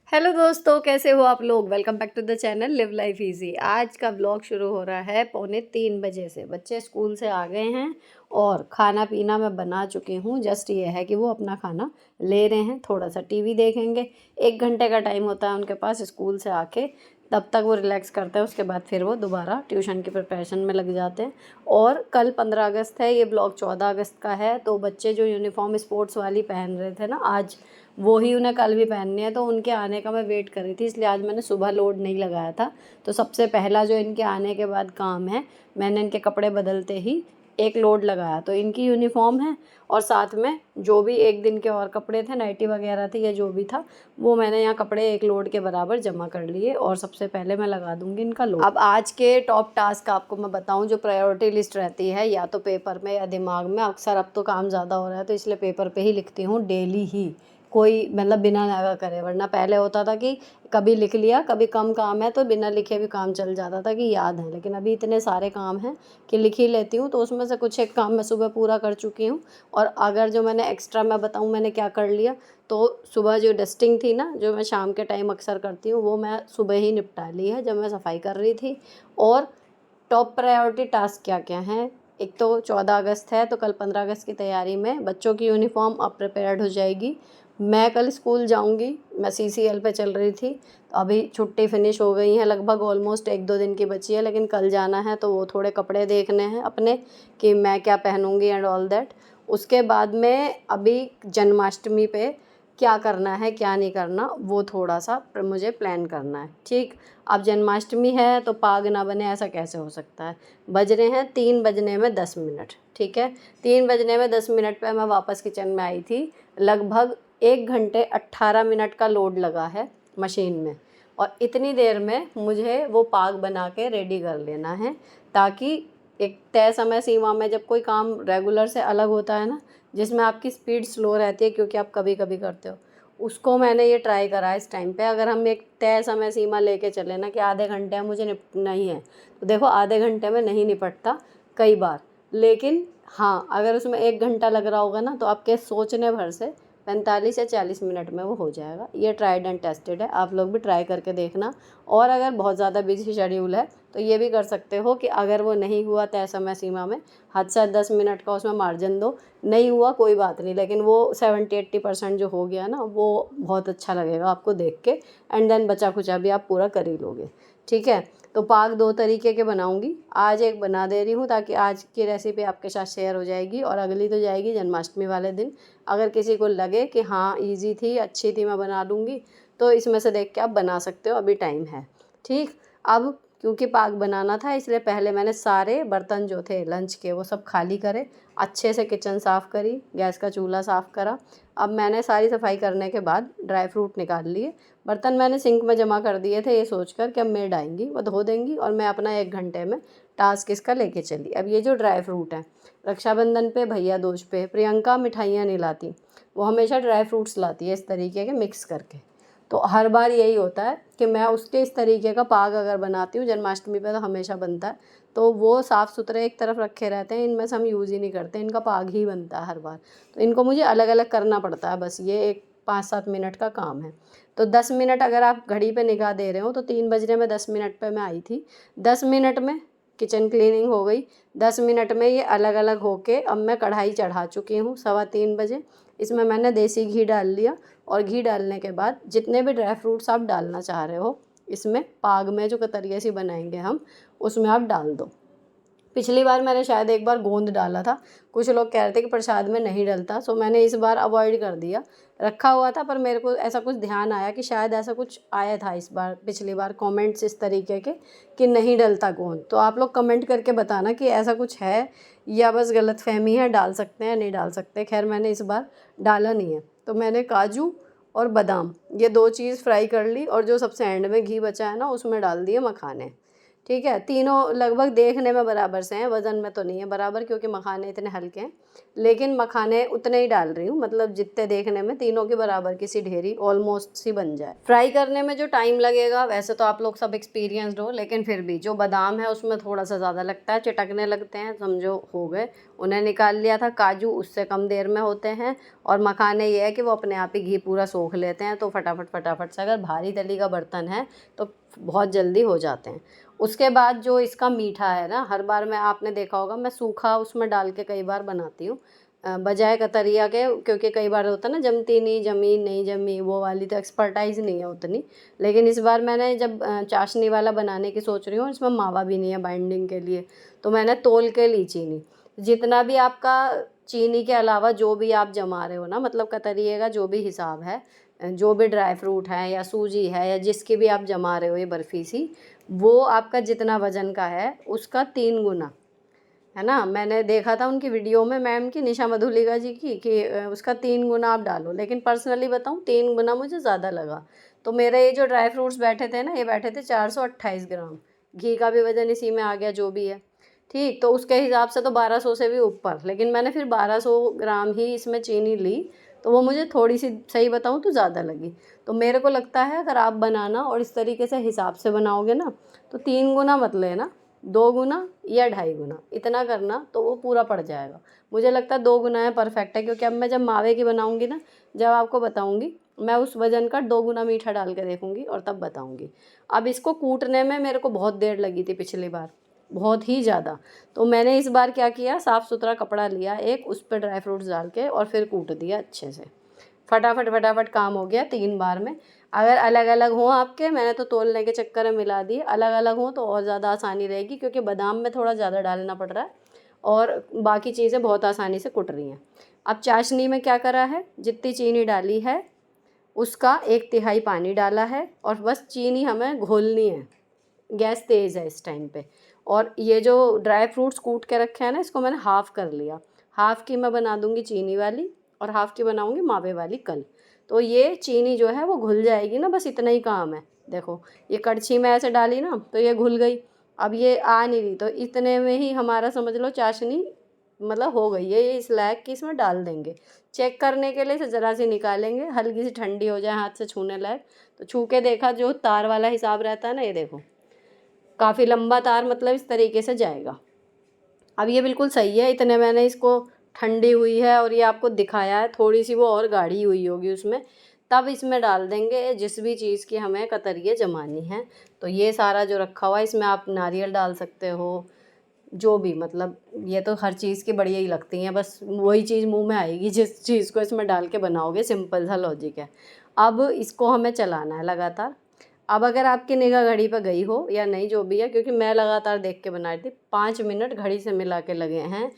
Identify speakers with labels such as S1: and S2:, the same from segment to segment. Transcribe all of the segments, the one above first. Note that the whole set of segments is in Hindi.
S1: हेलो दोस्तों, कैसे हो आप लोग। Welcome back to the channel live life easy. आज का ब्लॉग शुरू हो रहा है 2:45 से। बच्चे स्कूल से आ गए हैं और खाना पीना मैं बना चुकी हूँ। जस्ट ये है कि वो अपना खाना ले रहे हैं, थोड़ा सा टीवी देखेंगे। 1 घंटे का टाइम होता है उनके पास स्कूल से आके, तब तक वो रिलैक्स करते हैं। उसके बाद फिर वो दोबारा ट्यूशन की प्रिपरेशन में लग जाते हैं। और कल 15 अगस्त है, ये ब्लॉग 14 अगस्त का है। तो बच्चे जो यूनिफॉर्म स्पोर्ट्स वाली पहन रहे थे ना आज, वो ही उन्हें कल भी पहननी है। तो उनके आने का मैं वेट कर रही थी, इसलिए आज मैंने सुबह लोड नहीं लगाया था। तो सबसे पहला जो इनके आने के बाद काम है, मैंने इनके कपड़े बदलते ही एक लोड लगाया। तो इनकी यूनिफॉर्म है और साथ में जो भी एक दिन के और कपड़े थे, नाइटी वगैरह थी या जो भी था, वो मैंने यहाँ कपड़े एक लोड के बराबर जमा कर लिए। और सबसे पहले मैं लगा दूंगी इनका लोड। अब आज के टॉप टास्क आपको मैं बताऊं, जो प्रायोरिटी लिस्ट रहती है या तो पेपर में या दिमाग में। अक्सर अब तो काम ज़्यादा हो रहा है तो इसलिए पेपर पे ही लिखती हूँ डेली ही, कोई मतलब बिना लगा करे। वरना पहले होता था कि कभी लिख लिया, कभी कम काम है तो बिना लिखे भी काम चल जाता था कि याद है। लेकिन अभी इतने सारे काम हैं कि लिख ही लेती हूँ। तो उसमें से कुछ एक काम मैं सुबह पूरा कर चुकी हूँ। और अगर जो मैंने एक्स्ट्रा मैं बताऊँ मैंने क्या कर लिया, तो सुबह जो डस्टिंग थी ना, जो मैं शाम के टाइम अक्सर करती हूँ, वो मैं सुबह ही निपटा ली है जब मैं सफाई कर रही थी। और टॉप प्रायोरिटी टास्क क्या क्या हैं, एक तो 14 अगस्त है, तो कल 15 अगस्त की तैयारी में बच्चों की यूनिफॉर्म अब प्रिपेयर्ड हो जाएगी। मैं कल स्कूल जाऊंगी, मैं सीसीएल पे चल रही थी। तो अभी छुट्टी फिनिश हो गई है लगभग, ऑलमोस्ट 1-2 दिन की बची है। लेकिन कल जाना है तो वो थोड़े कपड़े देखने हैं अपने कि मैं क्या पहनूंगी एंड ऑल दैट। उसके बाद में अभी जन्माष्टमी पे क्या करना है क्या नहीं करना, वो थोड़ा सा मुझे प्लान करना है। ठीक, अब जन्माष्टमी है तो पाग ना बने ऐसा कैसे हो सकता है। बज रहे हैं 3 बजने में 10 मिनट। ठीक है, 3 बजने में 10 मिनट पे मैं वापस किचन में आई थी। लगभग 1 घंटे 18 मिनट का लोड लगा है मशीन में। और इतनी देर में मुझे वो पाग बना के रेडी कर लेना है, ताकि एक तय समय सीमा में, जब कोई काम रेगुलर से अलग होता है ना, जिसमें आपकी स्पीड स्लो रहती है क्योंकि आप कभी कभी करते हो, उसको मैंने ये ट्राई करा इस टाइम पे। अगर हम एक तय समय सीमा लेके चले ना कि आधे घंटे में मुझे निपटना ही है, तो देखो आधे घंटे में नहीं निपटता कई बार। लेकिन हाँ, अगर उसमें 1 घंटा लग रहा होगा ना, तो आपके सोचने भर से 45 या 40 मिनट में वो हो जाएगा। ये ट्राइड एंड टेस्टेड है, आप लोग भी ट्राई करके देखना। और अगर बहुत ज़्यादा बिजी शेड्यूल है तो ये भी कर सकते हो कि अगर वो नहीं हुआ तय समय सीमा में, हद से 10 मिनट का उसमें मार्जिन दो। नहीं हुआ कोई बात नहीं, लेकिन वो 70-80% जो हो गया ना, वो बहुत अच्छा लगेगा आपको देख के। एंड देन बचा खुचा भी आप पूरा कर ही लोगे। ठीक है, तो पाग 2 तरीके के बनाऊंगी। आज एक बना दे रही हूँ ताकि आज की रेसिपी आपके साथ शेयर हो जाएगी, और अगली तो जाएगी जन्माष्टमी वाले दिन। अगर किसी को लगे कि हाँ इजी थी, अच्छी थी, मैं बना दूँगी, तो इसमें से देख के आप बना सकते हो, अभी टाइम है। ठीक, अब क्योंकि पाग बनाना था इसलिए पहले मैंने सारे बर्तन जो थे लंच के वो सब खाली करे, अच्छे से किचन साफ़ करी, गैस का चूल्हा साफ़ करा। अब मैंने सारी सफाई करने के बाद ड्राई फ्रूट निकाल लिए। बर्तन मैंने सिंक में जमा कर दिए थे ये सोचकर कि अब मेड आएंगी वो धो देंगी और मैं अपना 1 घंटे में टास्क इसका लेके चली। अब ये जो ड्राई फ्रूट है, रक्षाबंधन पे, भैया दूज पे प्रियंका मिठाइयाँ नहीं लाती, वो हमेशा ड्राई फ्रूट्स लाती है इस तरीके के मिक्स करके। तो हर बार यही होता है कि मैं उसके इस तरीके का पाग अगर बनाती हूँ, जन्माष्टमी पे तो हमेशा बनता है, तो वो साफ़ सुथरे एक तरफ रखे रहते हैं, इनमें से हम यूज़ ही नहीं करते, इनका पाग ही बनता है हर बार। तो इनको मुझे अलग अलग करना पड़ता है, बस ये एक 5-7 मिनट का काम है। तो 10 मिनट अगर आप घड़ी पे निगाह दे रहे हो तो 3 बजने में 10 मिनट पे मैं आई थी। 10 मिनट में किचन क्लीनिंग हो गई। 10 मिनट में ये अलग अलग होके अब मैं कढ़ाई चढ़ा चुकी हूँ 3:15 बजे। इसमें मैंने देसी घी डाल लिया, और घी डालने के बाद जितने भी ड्राई फ्रूट्स आप डालना चाह रहे हो इसमें, पाग में जो कतरिया सी बनाएंगे हम, उसमें आप डाल दो। पिछली बार मैंने शायद एक बार गोंद डाला था, कुछ लोग कह रहे थे कि प्रसाद में नहीं डलता, सो मैंने इस बार अवॉइड कर दिया। रखा हुआ था पर मेरे को ऐसा कुछ ध्यान आया कि शायद ऐसा कुछ आया था इस बार, पिछली बार कमेंट्स इस तरीके के कि नहीं डलता गोंद। तो आप लोग कमेंट करके बताना कि ऐसा कुछ है या बस गलतफहमी है, डाल सकते हैं नहीं डाल सकते। खैर मैंने इस बार डाला नहीं है। तो मैंने काजू और बादाम ये 2 चीज़ फ्राई कर ली, और जो सबसे एंड में घी बचा है ना उसमें डाल दिए मखाने। ठीक है। तीनों लगभग देखने में बराबर से हैं, वज़न में तो नहीं है बराबर क्योंकि मखाने इतने हल्के हैं, लेकिन मखाने उतने ही डाल रही हूँ, मतलब जितने देखने में तीनों के बराबर की सी ढेरी ऑलमोस्ट सी बन जाए। फ्राई करने में जो टाइम लगेगा वैसे तो आप लोग सब एक्सपीरियंस्ड हो, लेकिन फिर भी जो बादाम है उसमें थोड़ा सा ज़्यादा लगता है, चिटकने लगते हैं, समझो हो गए। उन्हें निकाल लिया था। काजू उससे कम देर में होते हैं, और मखाने ये है कि वो अपने आप ही घी पूरा सोख लेते हैं, तो फटाफट फटाफट से, अगर भारी तली का बर्तन है तो बहुत जल्दी हो जाते हैं। उसके बाद जो इसका मीठा है ना, हर बार मैं, आपने देखा होगा मैं सूखा उसमें डाल के कई बार बनाती हूँ बजाय कतरिया के, क्योंकि कई बार होता है ना जमती नहीं, जमी नहीं जमी, वो वाली तो एक्सपर्टाइज नहीं है उतनी। लेकिन इस बार मैंने जब चाशनी वाला बनाने की सोच रही हूँ, इसमें मावा भी नहीं है बाइंडिंग के लिए, तो मैंने तोल के ली चीनी। जितना भी आपका चीनी के अलावा जो भी आप जमा रहे हो ना, मतलब कतरिए का जो भी हिसाब है, जो भी ड्राई फ्रूट है या सूजी है या जिसकी भी आप जमा रहे हो ये बर्फ़ी सी, वो आपका जितना वज़न का है उसका 3 गुना, है ना। मैंने देखा था उनकी वीडियो में, मैम की, निशा मधुलिका जी की, कि उसका 3 गुना आप डालो, लेकिन पर्सनली बताऊँ 3 गुना मुझे ज़्यादा लगा। तो मेरे ये जो ड्राई फ्रूट्स बैठे थे ना, ये बैठे थे 428 ग्राम, घी का भी वज़न इसी में आ गया जो भी है, ठीक। तो उसके हिसाब से तो 1200 से भी ऊपर, लेकिन मैंने फिर 1200 ग्राम ही इसमें चीनी ली, तो वो मुझे थोड़ी सी, सही बताऊँ तो ज़्यादा लगी। तो मेरे को लगता है अगर आप बनाना और इस तरीके से हिसाब से बनाओगे ना, तो 3 गुना मत लेना, 2 गुना या 2.5 गुना इतना करना, तो वो पूरा पड़ जाएगा। मुझे लगता है 2 गुना है परफेक्ट है, क्योंकि अब मैं जब मावे की बनाऊँगी ना, जब आपको बताऊँगी, मैं उस वज़न का 2 गुना मीठा डाल के देखूँगी और तब बताऊँगी। अब इसको कूटने में मेरे को बहुत देर लगी थी पिछली बार, बहुत ही ज़्यादा। तो मैंने इस बार क्या किया, साफ़ सुथरा कपड़ा लिया एक, उस पर ड्राई फ्रूट्स डाल के और फिर कूट दिया अच्छे से। फटाफट फटाफट काम हो गया 3 बार में। अगर अलग अलग हों आपके, मैंने तो तोलने के चक्कर में मिला दिए, अलग अलग हों तो और ज़्यादा आसानी रहेगी, क्योंकि बादाम में थोड़ा ज़्यादा डालना पड़ रहा है और बाकी चीज़ें बहुत आसानी से कुट रही हैं। अब चाशनी में क्या करा है, जितनी चीनी डाली है उसका 1/3 पानी डाला है, और बस चीनी हमें घोलनी है। गैस तेज़ है इस टाइम पे। और ये जो ड्राई फ्रूट्स कूट के रखे हैं ना, इसको मैंने हाफ़ कर लिया। हाफ़ की मैं बना दूँगी चीनी वाली और हाफ़ की बनाऊँगी मावे वाली कल। तो ये चीनी जो है वो घुल जाएगी ना, बस इतना ही काम है। देखो, ये कड़छी में ऐसे डाली ना तो ये घुल गई। अब ये आ नहीं रही, तो इतने में ही हमारा समझ लो चाशनी मतलब हो गई है, ये इस लायक कि इसमें डाल देंगे। चेक करने के लिए इसे ज़रा सी निकालेंगे, हल्की सी ठंडी हो जाए हाथ से छूने लायक, तो छू के देखा, जो तार वाला हिसाब रहता है ना, ये देखो काफ़ी लंबा तार, मतलब इस तरीके से जाएगा। अब ये बिल्कुल सही है, इतने मैंने इसको, ठंडी हुई है और ये आपको दिखाया है, थोड़ी सी वो और गाढ़ी हुई होगी उसमें, तब इसमें डाल देंगे जिस भी चीज़ की हमें कतरिये जमानी है। तो ये सारा जो रखा हुआ है, इसमें आप नारियल डाल सकते हो, जो भी, मतलब ये तो हर चीज़ की बढ़िया ही लगती हैं, बस वही चीज़ मुँह में आएगी जिस चीज़ को इसमें डाल के बनाओगे, सिंपल सा लॉजिक है। अब इसको हमें चलाना है लगातार। अब अगर आपकी निगाह घड़ी पे गई हो या नहीं, जो भी है, क्योंकि मैं लगातार देख के बना रही थी, 5 मिनट घड़ी से मिला के लगे हैं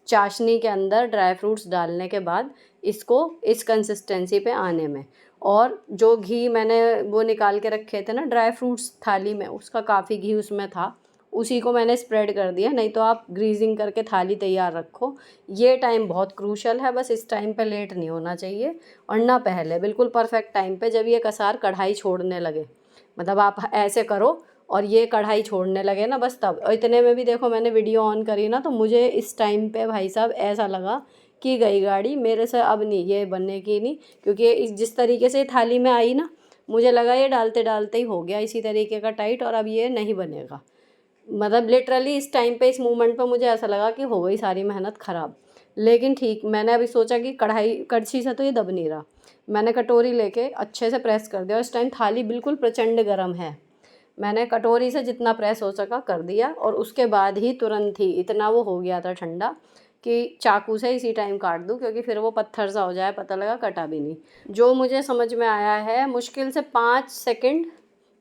S1: चाशनी के अंदर ड्राई फ्रूट्स डालने के बाद इसको इस कंसिस्टेंसी पे आने में। और जो घी मैंने वो निकाल के रखे थे ना ड्राई फ्रूट्स थाली में, उसका काफ़ी घी उसमें था, उसी को मैंने स्प्रेड कर दिया। नहीं तो आप ग्रीजिंग करके थाली तैयार रखो, ये टाइम बहुत क्रूशल है, बस इस टाइम पे लेट नहीं होना चाहिए, और ना पहले, बिल्कुल परफेक्ट टाइम पे, जब ये कसार कढ़ाई छोड़ने लगे, मतलब आप ऐसे करो और ये कढ़ाई छोड़ने लगे ना, बस तब। और इतने में भी देखो मैंने वीडियो ऑन करी ना, तो मुझे इस टाइम पे भाई साहब ऐसा लगा कि गई गाड़ी मेरे से, अब नहीं ये बनने की नहीं, क्योंकि इस जिस तरीके से थाली में आई ना, मुझे लगा ये डालते डालते ही हो गया इसी तरीके का टाइट, और अब ये नहीं बनेगा। मतलब लिटरली इस टाइम पे, इस मोमेंट पे मुझे ऐसा लगा कि हो गई सारी मेहनत ख़राब। लेकिन ठीक, मैंने अभी सोचा कि कढ़ाई कड़छी से तो ये दब नहीं रहा, मैंने कटोरी लेके अच्छे से प्रेस कर दिया, और इस टाइम थाली बिल्कुल प्रचंड गर्म है। मैंने कटोरी से जितना प्रेस हो सका कर दिया, और उसके बाद ही तुरंत ही इतना वो हो गया था ठंडा कि चाकू से इसी टाइम काट दूं, क्योंकि फिर वो पत्थर सा हो जाए, पता लगा कटा भी नहीं। जो मुझे समझ में आया है, मुश्किल से 5 सेकंड,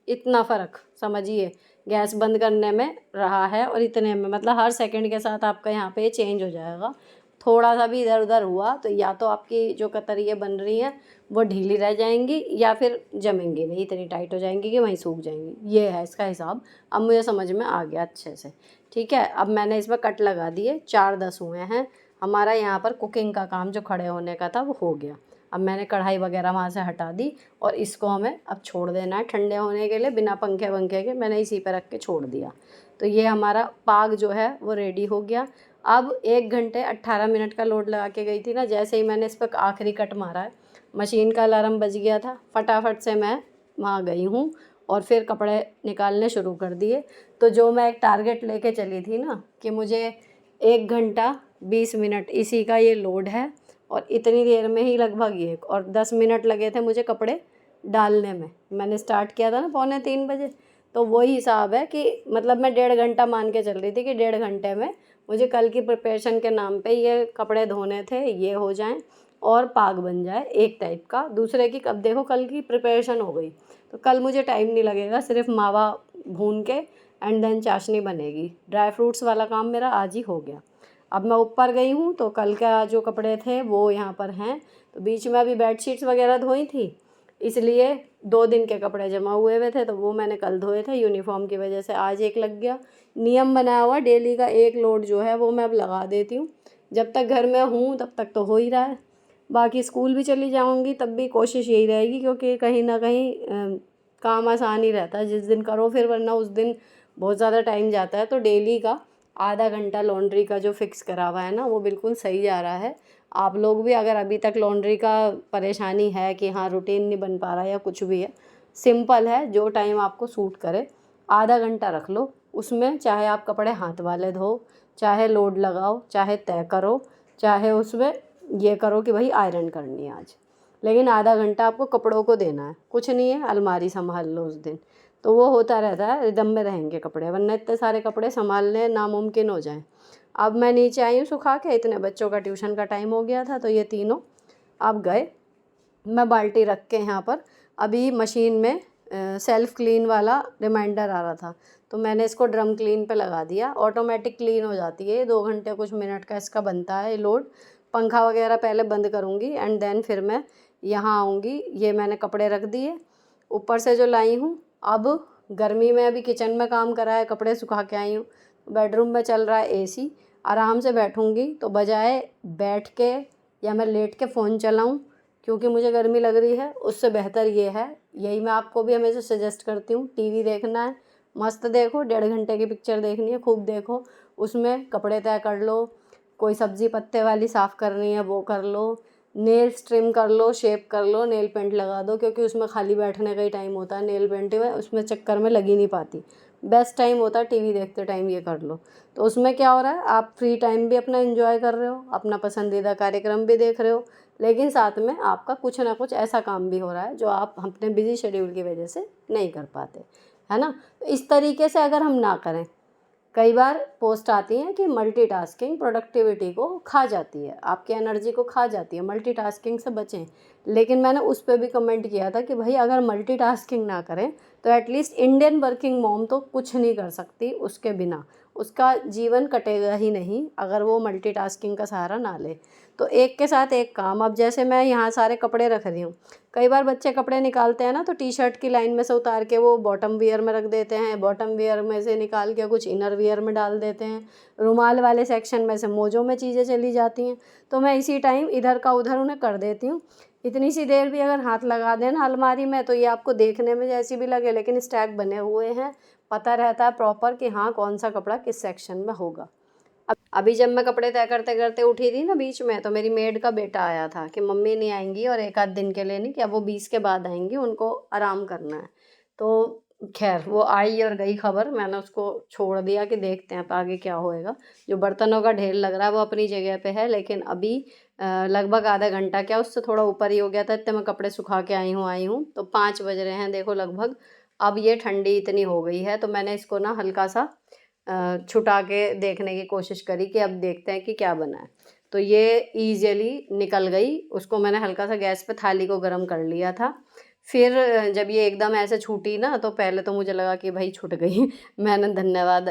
S1: इतना फ़र्क समझिए गैस बंद करने में रहा है और इतने में, मतलब हर सेकंड के साथ आपका यहाँ पे चेंज हो जाएगा। थोड़ा सा भी इधर उधर हुआ तो या तो आपकी जो कतरियाँ बन रही हैं वो ढीली रह जाएंगी, या फिर जमेंगी नहीं, इतनी टाइट हो जाएंगी कि वहीं सूख जाएंगी। ये है इसका हिसाब, अब मुझे समझ में आ गया अच्छे से। ठीक है, अब मैंने इसमें कट लगा दिए, 4-10 हुए हैं। हमारा यहाँ पर कुकिंग का काम जो खड़े होने का था वो हो गया। अब मैंने कढ़ाई वगैरह वहाँ से हटा दी और इसको हमें अब छोड़ देना है ठंडे होने के लिए, बिना पंखे वंखे के मैंने इसी पर रख के छोड़ दिया। तो ये हमारा पाग जो है वो रेडी हो गया। अब 1 घंटे 18 मिनट का लोड लगा के गई थी ना, जैसे ही मैंने इस पर आखिरी कट मारा है, मशीन का अलार्म बज गया था, फटाफट से मैं वहाँ गई हूँ और फिर कपड़े निकालने शुरू कर दिए। तो जो मैं एक टारगेट लेके चली थी ना कि मुझे 1 घंटा 20 मिनट इसी का ये लोड है और इतनी देर में ही लगभग ये और 10 मिनट लगे थे मुझे कपड़े डालने में। मैंने स्टार्ट किया था ना 2:45 बजे, तो वही हिसाब है कि मतलब मैं 1.5 घंटा मान के चल रही थी कि 1.5 घंटे में मुझे कल की प्रिपरेशन के नाम पे ये कपड़े धोने थे, ये हो जाएं और पाग बन जाए एक टाइप का। दूसरे की अब देखो कल की प्रिपरेशन हो गई तो कल मुझे टाइम नहीं लगेगा, सिर्फ मावा भून के एंड देन चाशनी बनेगी। ड्राई फ्रूट्स वाला काम मेरा आज ही हो गया। अब मैं ऊपर गई हूँ तो कल का जो कपड़े थे वो यहाँ पर हैं। तो बीच में अभी बेडशीट्स वगैरह धोई थी, इसलिए 2 दिन के कपड़े जमा हुए थे तो वो मैंने कल धोए थे। यूनिफॉर्म की वजह से आज एक लग गया। नियम बनाया हुआ डेली का एक लोड जो है वो मैं अब लगा देती हूँ। जब तक घर में हूँ तब तक तो हो ही रहा है, बाकी स्कूल भी चली जाऊँगी तब भी कोशिश यही रहेगी, क्योंकि कहीं ना कहीं काम आसान ही रहता है जिस दिन करो, फिर वरना उस दिन बहुत ज़्यादा टाइम जाता है। तो डेली का आधा घंटा लॉन्ड्री का जो फिक्स करा हुआ है ना वो बिल्कुल सही जा रहा है। आप लोग भी अगर अभी तक लॉन्ड्री का परेशानी है कि हाँ रूटीन नहीं बन पा रहा या कुछ भी है, सिंपल है, जो टाइम आपको सूट करे आधा घंटा रख लो उसमें। चाहे आप कपड़े हाथ वाले धो, चाहे लोड लगाओ, चाहे तय करो, चाहे उसमें ये करो कि भाई आयरन करनी है आज, लेकिन आधा घंटा आपको कपड़ों को देना है। कुछ नहीं है, अलमारी संभाल लो उस दिन, तो वो होता रहता है, रिदम में रहेंगे कपड़े, वरना इतने सारे कपड़े संभालने नामुमकिन हो जाए। अब मैं नीचे आई हूँ सुखा के, इतने बच्चों का ट्यूशन का टाइम हो गया था तो ये तीनों अब गए। मैं बाल्टी रख के यहाँ पर अभी मशीन में सेल्फ़ क्लीन वाला रिमाइंडर आ रहा था तो मैंने इसको ड्रम क्लीन पे लगा दिया। ऑटोमेटिक क्लीन हो जाती है, 2 घंटे कुछ मिनट का इसका बनता है लोड। पंखा वगैरह पहले बंद करूँगी एंड देन फिर मैं यहाँ आऊँगी। ये मैंने कपड़े रख दिए ऊपर से जो लाई हूँ। अब गर्मी में अभी किचन में काम करा है, कपड़े सुखा के आई हूँ, बेडरूम में चल रहा है एसी। आराम से बैठूँगी तो बजाय बैठ के या मैं लेट के फ़ोन चलाऊँ क्योंकि मुझे गर्मी लग रही है, उससे बेहतर ये है, यही मैं आपको भी हमेशा सजेस्ट करती हूँ, टीवी देखना है मस्त देखो, 1.5 घंटे की पिक्चर देखनी है खूब देखो, उसमें कपड़े तय कर लो, कोई सब्ज़ी पत्ते वाली साफ़ करनी है वो कर लो, नेल्स ट्रिम कर लो, शेप कर लो, नेल पेंट लगा दो, क्योंकि उसमें खाली बैठने का ही टाइम होता है, नेल पेंट में उसमें चक्कर में लगी नहीं पाती। बेस्ट टाइम होता है टीवी देखते टाइम ये कर लो। तो उसमें क्या हो रहा है, आप फ्री टाइम भी अपना एंजॉय कर रहे हो, अपना पसंदीदा कार्यक्रम भी देख रहे हो, लेकिन साथ में आपका कुछ ना कुछ ऐसा काम भी हो रहा है जो आप अपने बिजी शेड्यूल की वजह से नहीं कर पाते, है ना। तो इस तरीके से अगर हम ना करें, कई बार पोस्ट आती हैं कि मल्टीटास्किंग प्रोडक्टिविटी को खा जाती है, आपकी एनर्जी को खा जाती है, मल्टीटास्किंग से बचें। लेकिन मैंने उस पर भी कमेंट किया था कि भाई अगर मल्टीटास्किंग ना करें तो एटलीस्ट इंडियन वर्किंग मॉम तो कुछ नहीं कर सकती, उसके बिना उसका जीवन कटेगा ही नहीं अगर वो मल्टीटास्किंग का सहारा ना ले। तो एक के साथ एक काम, अब जैसे मैं यहाँ सारे कपड़े रख रही हूँ, कई बार बच्चे कपड़े निकालते हैं ना तो टी शर्ट की लाइन में से उतार के वो बॉटम वियर में रख देते हैं, बॉटम वियर में से निकाल के कुछ इनर वियर में डाल देते हैं, रुमाल वाले सेक्शन में से मोजों में चीज़ें चली जाती हैं। तो मैं इसी टाइम इधर का उधर उन्हें कर देती हूँ। इतनी सी देर भी अगर हाथ लगा दें ना अलमारी में तो ये आपको देखने में जैसी भी लगे, लेकिन स्टैक बने हुए हैं, पता रहता है प्रॉपर कि हाँ कौन सा कपड़ा किस सेक्शन में होगा। अब अभी जब मैं कपड़े तय करते करते उठी थी ना बीच में, तो मेरी मेड का बेटा आया था कि मम्मी नहीं आएंगी और एक आध दिन के लिए नहीं, कि अब वो 20 के बाद आएंगी, उनको आराम करना है। तो खैर वो आई और गई खबर, मैंने उसको छोड़ दिया कि देखते हैं अब आगे क्या होएगा। जो बर्तनों का ढेर लग रहा है वो अपनी जगह पे है, लेकिन अभी लगभग आधा घंटा क्या उससे थोड़ा ऊपर ही हो गया था, इतने मैं कपड़े सुखा के आई हूँ तो 5 बज रहे हैं देखो लगभग। अब ये ठंडी इतनी हो गई है तो मैंने इसको ना हल्का सा छुटा के देखने की कोशिश करी कि अब देखते हैं कि क्या बना है। तो ये ईज़िली निकल गई, उसको मैंने हल्का सा गैस पे थाली को गर्म कर लिया था। फिर जब ये एकदम ऐसे छूटी ना तो पहले तो मुझे लगा कि भाई छूट गई मैंने धन्यवाद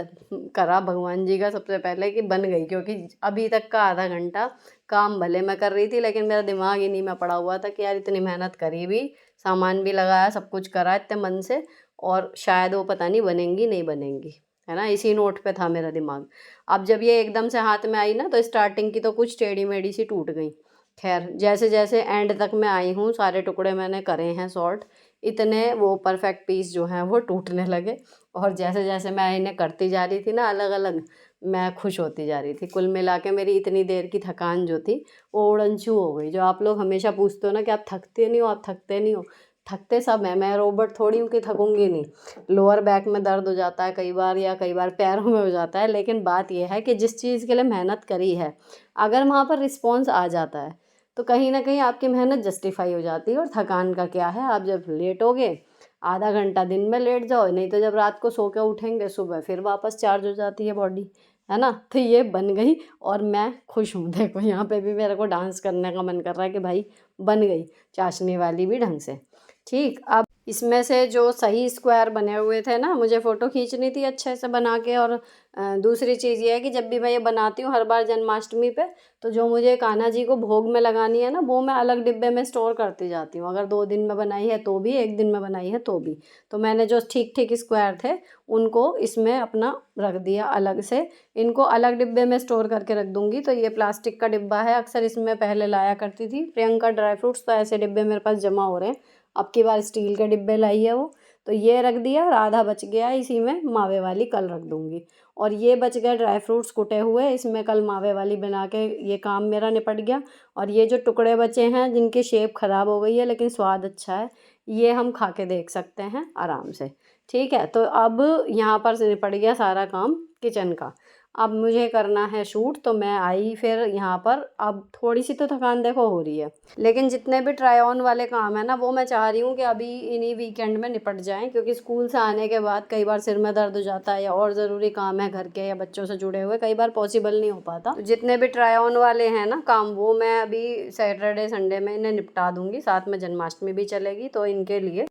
S1: करा भगवान जी का सबसे पहले कि बन गई, क्योंकि अभी तक का आधा घंटा काम भले मैं कर रही थी लेकिन मेरा दिमाग ही नहीं में पड़ा हुआ था कि यार इतनी मेहनत करी भी, सामान भी लगाया, सब कुछ करा इतने मन से, और शायद वो पता नहीं बनेंगी नहीं बनेंगी, है ना, इसी नोट पे था मेरा दिमाग। अब जब ये एकदम से हाथ में आई ना तो स्टार्टिंग की तो कुछ टेढ़ी मेढ़ी सी टूट गई, खैर जैसे जैसे एंड तक मैं आई हूँ सारे टुकड़े मैंने करे हैं सॉर्ट, इतने वो परफेक्ट पीस जो हैं वो टूटने लगे। और जैसे जैसे मैं इन्हें करती जा रही थी ना अलग अलग, मैं खुश होती जा रही थी। कुल मिला के मेरी इतनी देर की थकान जो थी वो उड़नछू हो गई। जो आप लोग हमेशा पूछते हो ना कि आप थकते नहीं हो, आप थकते नहीं हो, थकते सब हैं, मैं रोबोट थोड़ी हूँ कि थकूंगी नहीं। लोअर बैक में दर्द हो जाता है कई बार, या कई बार पैरों में हो जाता है, लेकिन बात यह है कि जिस चीज़ के लिए मेहनत करी है अगर वहाँ पर रिस्पॉन्स आ जाता है तो कहीं ना कहीं आपकी मेहनत जस्टिफाई हो जाती है। और थकान का क्या है, आप जब लेटोगे आधा घंटा दिन में लेट जाओ, नहीं तो जब रात को सो के उठेंगे सुबह फिर वापस चार्ज हो जाती है बॉडी, है ना। तो ये बन गई और मैं खुश हूँ। देखो यहाँ पे भी मेरे को डांस करने का मन कर रहा है कि भाई बन गई चाशनी वाली भी ढंग से। ठीक, अब इसमें से जो सही स्क्वायर बने हुए थे ना, मुझे फ़ोटो खींचनी थी अच्छे से बना के। और दूसरी चीज़ ये है कि जब भी मैं ये बनाती हूँ हर बार जन्माष्टमी पे, तो जो मुझे कान्हा जी को भोग में लगानी है ना वो मैं अलग डिब्बे में स्टोर करती जाती हूँ। अगर 2 दिन में बनाई है तो भी, 1 दिन में बनाई है तो भी। तो मैंने जो ठीक ठीक स्क्वायर थे उनको इसमें अपना रख दिया अलग से। इनको अलग डिब्बे में स्टोर करके रख दूँगी। तो ये प्लास्टिक का डिब्बा है, अक्सर इसमें पहले लाया करती थी प्रियंका ड्राई फ्रूट्स, तो ऐसे डिब्बे मेरे पास जमा हो रहे हैं। अब की बार स्टील के डिब्बे लाई है वो, तो ये रख दिया और आधा बच गया, इसी में मावे वाली कल रख दूँगी। और ये बच गए ड्राई फ्रूट्स कुटे हुए, इसमें कल मावे वाली बना के ये काम मेरा निपट गया। और ये जो टुकड़े बचे हैं जिनकी शेप ख़राब हो गई है लेकिन स्वाद अच्छा है, ये हम खा के देख सकते हैं आराम से। ठीक है, तो अब यहाँ पर से निपट गया सारा काम किचन का। अब मुझे करना है शूट, तो मैं आई फिर यहाँ पर। अब थोड़ी सी तो थकान देखो हो रही है, लेकिन जितने भी ट्राई ऑन वाले काम है ना वो मैं चाह रही हूँ कि अभी इन्हीं वीकेंड में निपट जाएं, क्योंकि स्कूल से आने के बाद कई बार सिर में दर्द हो जाता है या और ज़रूरी काम है घर के या बच्चों से जुड़े हुए, कई बार पॉसिबल नहीं हो पाता। तो जितने भी ट्राई ऑन वाले हैं ना काम, वो मैं अभी सैटरडे संडे में इन्हें निपटा दूँगी। साथ में जन्माष्टमी भी चलेगी, तो इनके लिए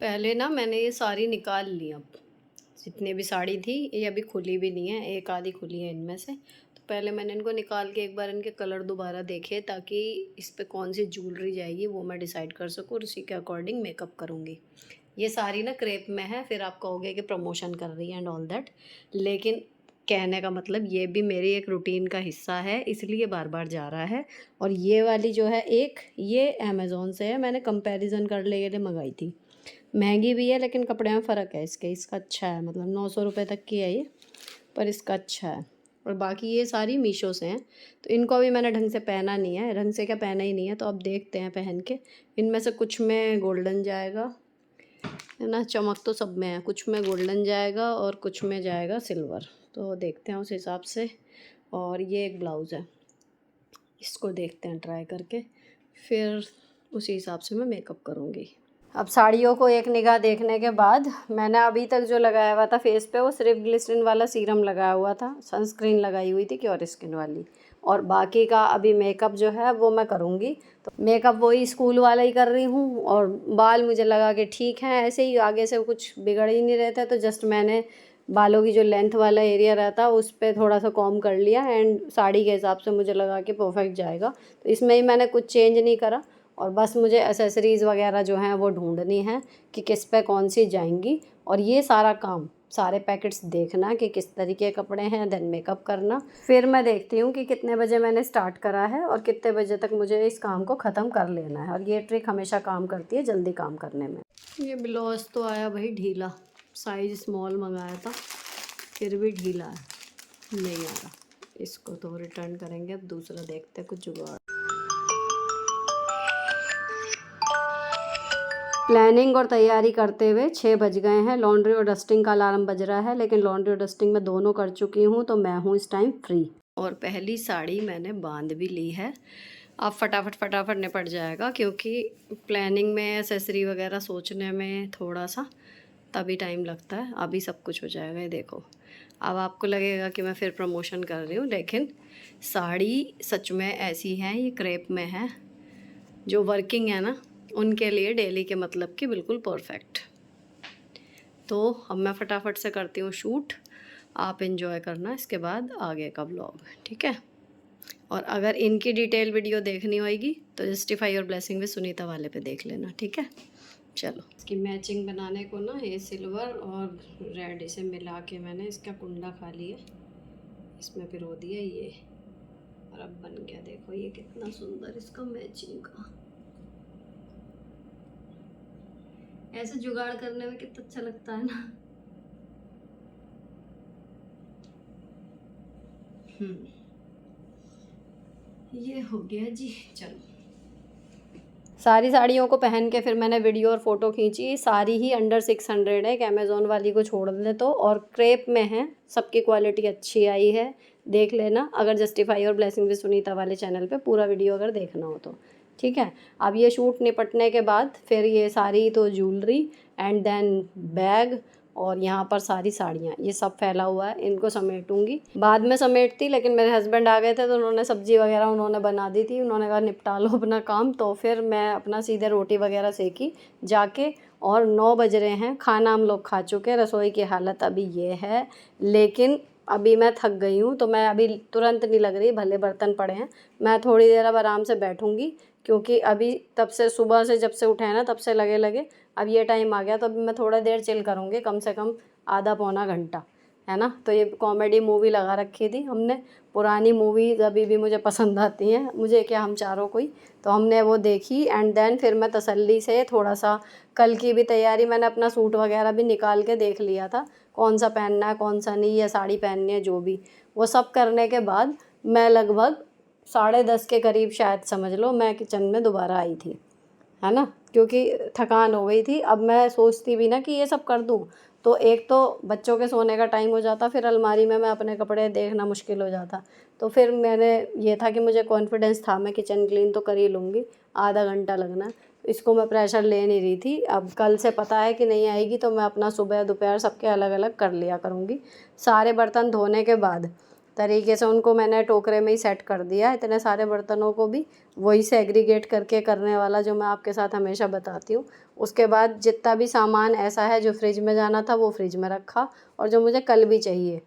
S1: पहले ना मैंने ये सारी निकाल ली। अब जितनी भी साड़ी थी ये अभी खुली भी नहीं है, एक आधी खुली है इनमें से। तो पहले मैंने इनको निकाल के एक बार इनके कलर दोबारा देखे, ताकि इस पे कौन सी ज्वेलरी जाएगी वो मैं डिसाइड कर सकूँ और उसी के अकॉर्डिंग मेकअप करूँगी। ये सारी ना क्रेप में है, फिर आप कहोगे कि प्रमोशन कर रही है एंड ऑल दैट, लेकिन कहने का मतलब ये भी मेरी एक रूटीन का हिस्सा है, इसलिए बार बार जा रहा है। और ये वाली जो है एक, ये अमेज़ोन से है, मैंने कंपैरिजन करने के लिए मंगाई थी। महंगी भी है लेकिन कपड़े में फ़र्क है इसके, इसका अच्छा है, मतलब 900 रुपये तक की है ये, पर इसका अच्छा है। और बाकी ये सारी मीशो से हैं। तो इनको अभी मैंने ढंग से पहना नहीं है, ढंग से क्या पहना ही नहीं है, तो अब देखते हैं पहन के। इनमें से कुछ में गोल्डन जाएगा, है ना, चमक तो सब में है, कुछ में गोल्डन जाएगा और कुछ में जाएगा सिल्वर। तो देखते हैं उस हिसाब से। और ये एक ब्लाउज़ है, इसको देखते हैं ट्राई करके, फिर उसी हिसाब से मैं मेकअप करूँगी। अब साड़ियों को एक निगाह देखने के बाद मैंने अभी तक जो लगाया हुआ था फेस पे वो सिर्फ ग्लिसरीन वाला सीरम लगाया हुआ था, सनस्क्रीन लगाई हुई थी क्योर स्किन वाली। और बाकी का अभी मेकअप जो है वो मैं करूँगी। तो मेकअप वही स्कूल वाला ही कर रही हूँ। और बाल मुझे लगा कि ठीक है ऐसे ही, आगे से कुछ बिगड़ ही नहीं रहता, तो जस्ट मैंने बालों की जो लेंथ वाला एरिया रहता है उस पर थोड़ा सा कॉम कर लिया, एंड साड़ी के हिसाब से मुझे लगा कि परफेक्ट जाएगा। तो इसमें ही मैंने कुछ चेंज नहीं करा। और बस मुझे एसेसरीज़ वगैरह जो हैं वो ढूंढनी है कि किस पे कौन सी जाएंगी। और ये सारा काम, सारे पैकेट्स देखना कि किस तरीके के कपड़े हैं, देन मेकअप करना। फिर मैं देखती हूँ कि कितने बजे मैंने स्टार्ट करा है और कितने बजे तक मुझे इस काम को ख़त्म कर लेना है। और ये ट्रिक हमेशा काम करती है जल्दी काम करने में। ये ब्लाउज़ तो आया भाई ढीला, साइज़ स्मॉल मंगाया था फिर भी ढीला है, नहीं आ रहा। इसको तो रिटर्न करेंगे, अब दूसरा देखते हैं कुछ जुगाड़। प्लानिंग और तैयारी करते हुए 6 बज गए हैं। लॉन्ड्री और डस्टिंग का अलार्म बज रहा है, लेकिन लॉन्ड्री और डस्टिंग मैं दोनों कर चुकी हूँ, तो मैं हूँ इस टाइम फ्री। और पहली साड़ी मैंने बांध भी ली है। अब फटाफट फटाफट निपट जाएगा, क्योंकि प्लानिंग में एक्सेसरी वगैरह सोचने में थोड़ा सा तभी टाइम लगता है। अभी सब कुछ हो जाएगा। ये देखो, अब आपको लगेगा कि मैं फिर प्रमोशन कर रही हूँ, लेकिन साड़ी सच में ऐसी है, ये क्रेप में है, जो वर्किंग है ना उनके लिए डेली के मतलब की बिल्कुल परफेक्ट। तो अब मैं फटाफट से करती हूँ शूट, आप एंजॉय करना इसके बाद आगे का व्लॉग, ठीक है। और अगर इनकी डिटेल वीडियो देखनी होगी तो justify your blessing with Sunita वाले पे देख लेना, ठीक है। चलो, इसकी मैचिंग बनाने को ना ये सिल्वर और रेड इसे मिला के मैंने इसका कुंडा खा लिया, इसमें पिरो दिया ये। और अब बन गया, देखो ये कितना सुंदर इसका मैचिंग का। ऐसे जुगाड़ करने में कितना अच्छा लगता है ना। ये हो गया जी। चलो, सारी साड़ियों को पहन के फिर मैंने वीडियो और फ़ोटो खींची। सारी ही अंडर 600 है, अमेज़ोन वाली को छोड़ दे तो, और क्रेप में है, सबकी क्वालिटी अच्छी आई है। देख लेना अगर जस्टिफाई और ब्लेसिंग विद सुनीता वाले चैनल पे पूरा वीडियो अगर देखना हो तो, ठीक है। अब ये शूट निपटने के बाद फिर ये सारी तो ज्वेलरी एंड देन बैग और यहाँ पर सारी साड़ियाँ, ये सब फैला हुआ है, इनको समेटूंगी। बाद में समेटती, लेकिन मेरे हस्बैंड आ गए थे तो उन्होंने सब्जी वगैरह उन्होंने बना दी थी। उन्होंने कहा निपटा लो अपना काम, तो फिर मैं अपना सीधे रोटी वगैरह सेकी जाके। और 9 बज रहे हैं, खाना हम लोग खा चुके, रसोई की हालत अभी ये है। लेकिन अभी मैं थक गई हूँ तो मैं अभी तुरंत नहीं लग रही, भले बर्तन पड़े हैं, मैं थोड़ी देर अब आराम से बैठूँगी। क्योंकि अभी तब से सुबह से जब से उठे हैं ना, तब से लगे लगे अब ये टाइम आ गया, तो अभी मैं थोड़ा देर चिल करूँगी, कम से कम आधा पौना घंटा, है ना। तो ये कॉमेडी मूवी लगा रखी थी हमने, पुरानी मूवीज अभी भी मुझे पसंद आती हैं, मुझे क्या हम चारों को ही, तो हमने वो देखी। एंड देन फिर मैं तसल्ली से थोड़ा सा कल की भी तैयारी, मैंने अपना सूट वगैरह भी निकाल के देख लिया था, कौन सा पहनना है कौन सा नहीं, या साड़ी पहननी है, जो भी। वो सब करने के बाद मैं लगभग 10:30 के करीब शायद समझ लो मैं किचन में दोबारा आई थी, है ना। क्योंकि थकान हो गई थी। अब मैं सोचती भी ना कि ये सब कर दूँ, तो एक तो बच्चों के सोने का टाइम हो जाता, फिर अलमारी में मैं अपने कपड़े देखना मुश्किल हो जाता। तो फिर मैंने ये था कि मुझे कॉन्फिडेंस था मैं किचन क्लीन तो कर ही लूँगी, आधा घंटा लगना है, इसको मैं प्रेशर ले नहीं रही थी। अब कल से पता है कि नहीं आएगी, तो मैं अपना सुबह दोपहर सबके अलग अलग कर लिया करूँगी। सारे बर्तन धोने के बाद तरीके से उनको मैंने टोकरे में ही सेट कर दिया। इतने सारे बर्तनों को भी वही सेग्रीगेट करके करने वाला जो मैं आपके साथ हमेशा बताती हूँ। उसके बाद जितना भी सामान ऐसा है जो फ्रिज में जाना था वो फ्रिज में रखा, और जो मुझे कल भी चाहिए,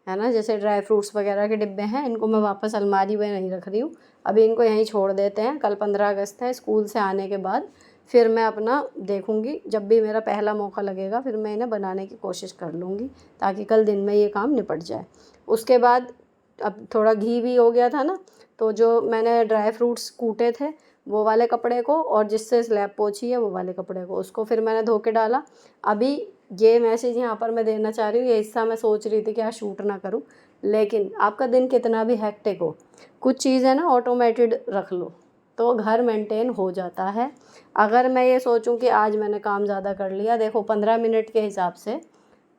S1: है ना, जैसे ड्राई फ्रूट्स वगैरह के डिब्बे हैं, इनको मैं वापस अलमारी में नहीं रख रही हूँ, अभी इनको यहीं छोड़ देते हैं। कल 15 अगस्त है, स्कूल से आने के बाद फिर मैं अपना देखूँगी, जब भी मेरा पहला मौका लगेगा फिर मैं इन्हें बनाने की कोशिश कर लूँगी, ताकि कल दिन में ये काम निपट जाए। उसके बाद अब थोड़ा घी भी हो गया था ना, तो जो मैंने ड्राई फ्रूट्स कूटे थे वो वाले कपड़े को, और जिससे स्लैब पोंछी है वो वाले कपड़े को, उसको फिर मैंने धो के डाला। अभी ये मैसेज यहाँ पर मैं देना चाह रही हूँ, ये हिस्सा मैं सोच रही थी कि आज शूट ना करूँ, लेकिन आपका दिन कितना भी हेक्टिक हो, कुछ चीज़ें ना ऑटोमेटेड रख लो तो घर मेंटेन हो जाता है। अगर मैं ये सोचूं कि आज मैंने काम ज़्यादा कर लिया, देखो 15 मिनट के हिसाब से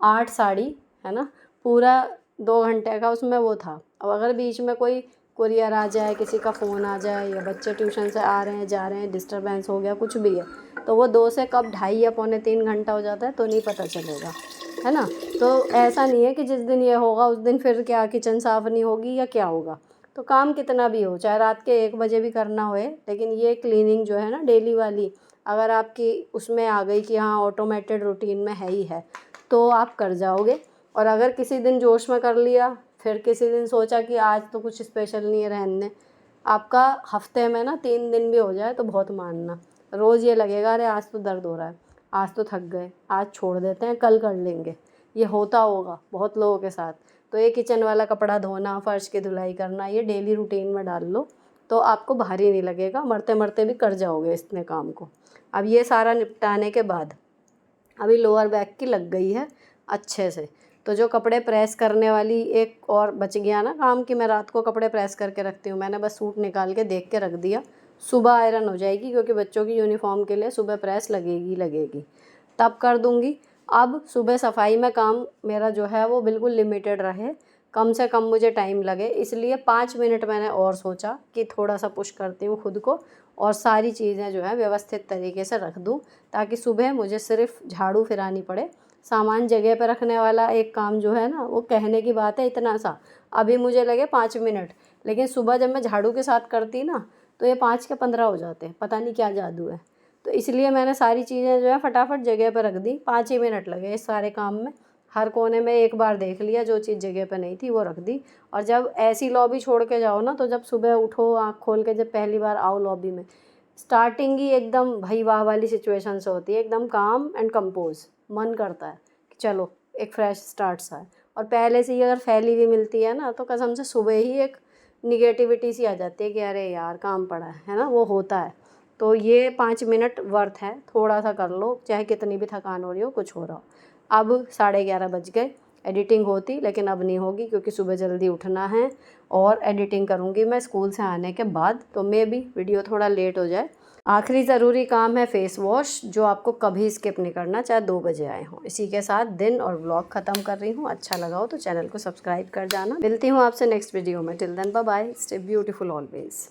S1: 8 साड़ी, है ना, पूरा 2 घंटे का उसमें वो था। अब अगर बीच में कोई कुरियर आ जाए, किसी का फ़ोन आ जाए, या बच्चे ट्यूशन से आ रहे हैं जा रहे हैं, डिस्टर्बेंस हो गया, कुछ भी है, तो वो 2 से कब 2.5 या पौने 3 घंटा हो जाता है तो नहीं पता चलेगा, है ना। तो ऐसा नहीं है कि जिस दिन ये होगा उस दिन फिर क्या किचन साफ़ नहीं होगी या क्या होगा। तो काम कितना भी हो, चाहे रात के 1 बजे भी करना होए, लेकिन ये क्लीनिंग जो है ना डेली वाली, अगर आपकी उसमें आ गई कि हाँ ऑटोमेटेड रूटीन में है ही है, तो आप कर जाओगे। और अगर किसी दिन जोश में कर लिया, फिर किसी दिन सोचा कि आज तो कुछ स्पेशल नहीं है रहने दें, आपका हफ्ते में ना 3 दिन भी हो जाए तो बहुत मानना, रोज़ ये लगेगा अरे आज तो दर्द हो रहा है, आज तो थक गए, आज छोड़ देते हैं कल कर लेंगे। ये होता होगा बहुत लोगों के साथ। तो ये किचन वाला कपड़ा धोना, फ़र्श की धुलाई करना, ये डेली रूटीन में डाल लो तो आपको भारी नहीं लगेगा, मरते मरते भी कर जाओगे इतने काम को। अब ये सारा निपटाने के बाद अभी लोअर बैक की लग गई है अच्छे से, तो जो कपड़े प्रेस करने वाली एक और बच गया ना काम, कि मैं रात को कपड़े प्रेस करके रखती हूँ, मैंने बस सूट निकाल के देख के रख दिया, सुबह आयरन हो जाएगी, क्योंकि बच्चों की यूनिफॉर्म के लिए सुबह प्रेस लगेगी लगेगी, तब कर दूँगी। अब सुबह सफाई में काम मेरा जो है वो बिल्कुल लिमिटेड रहे, कम से कम मुझे टाइम लगे, इसलिए 5 मिनट मैंने और सोचा कि थोड़ा सा पुश करती हूँ खुद को, और सारी चीज़ें जो है व्यवस्थित तरीके से रख दूँ, ताकि सुबह मुझे सिर्फ झाड़ू फिरानी पड़े। सामान जगह पर रखने वाला एक काम जो है ना, वो कहने की बात है इतना सा, अभी मुझे लगे 5 मिनट, लेकिन सुबह जब मैं झाड़ू के साथ करती ना तो ये 5 के 15 हो जाते, पता नहीं क्या जादू है। तो इसलिए मैंने सारी चीज़ें जो है फटाफट जगह पर रख दी, 5 ही मिनट लगे इस सारे काम में। हर कोने में एक बार देख लिया, जो चीज़ जगह पे नहीं थी वो रख दी। और जब ऐसी लॉबी छोड़ के जाओ ना, तो जब सुबह उठो आँख खोल के जब पहली बार आओ लॉबी में, स्टार्टिंग ही एकदम भाई वाह वाली सिचुएशन से होती है, एकदम काम एंड कंपोज, मन करता है कि चलो एक फ्रेश स्टार्ट सा है। और पहले से ही अगर फैली हुई मिलती है ना, तो कसम से सुबह ही एक निगेटिविटी सी आ जाती है कि अरे यार काम पड़ा है ना, वो होता है। तो ये 5 मिनट वर्थ है, थोड़ा सा कर लो, चाहे कितनी भी थकान हो रही हो, कुछ हो रहा हो। अब 11:30 बज गए, एडिटिंग होती लेकिन अब नहीं होगी क्योंकि सुबह जल्दी उठना है और एडिटिंग करूँगी मैं स्कूल से आने के बाद, तो मे बी वीडियो थोड़ा लेट हो जाए। आखिरी ज़रूरी काम है फेस वॉश, जो आपको कभी स्किप नहीं करना, चाहे 2 बजे आए हों। इसी के साथ दिन और व्लॉग ख़त्म कर रही हूँ। अच्छा लगा हो तो चैनल को सब्सक्राइब कर जाना। मिलती हूँ आपसे नेक्स्ट वीडियो में। Till then bye bye, stay beautiful always.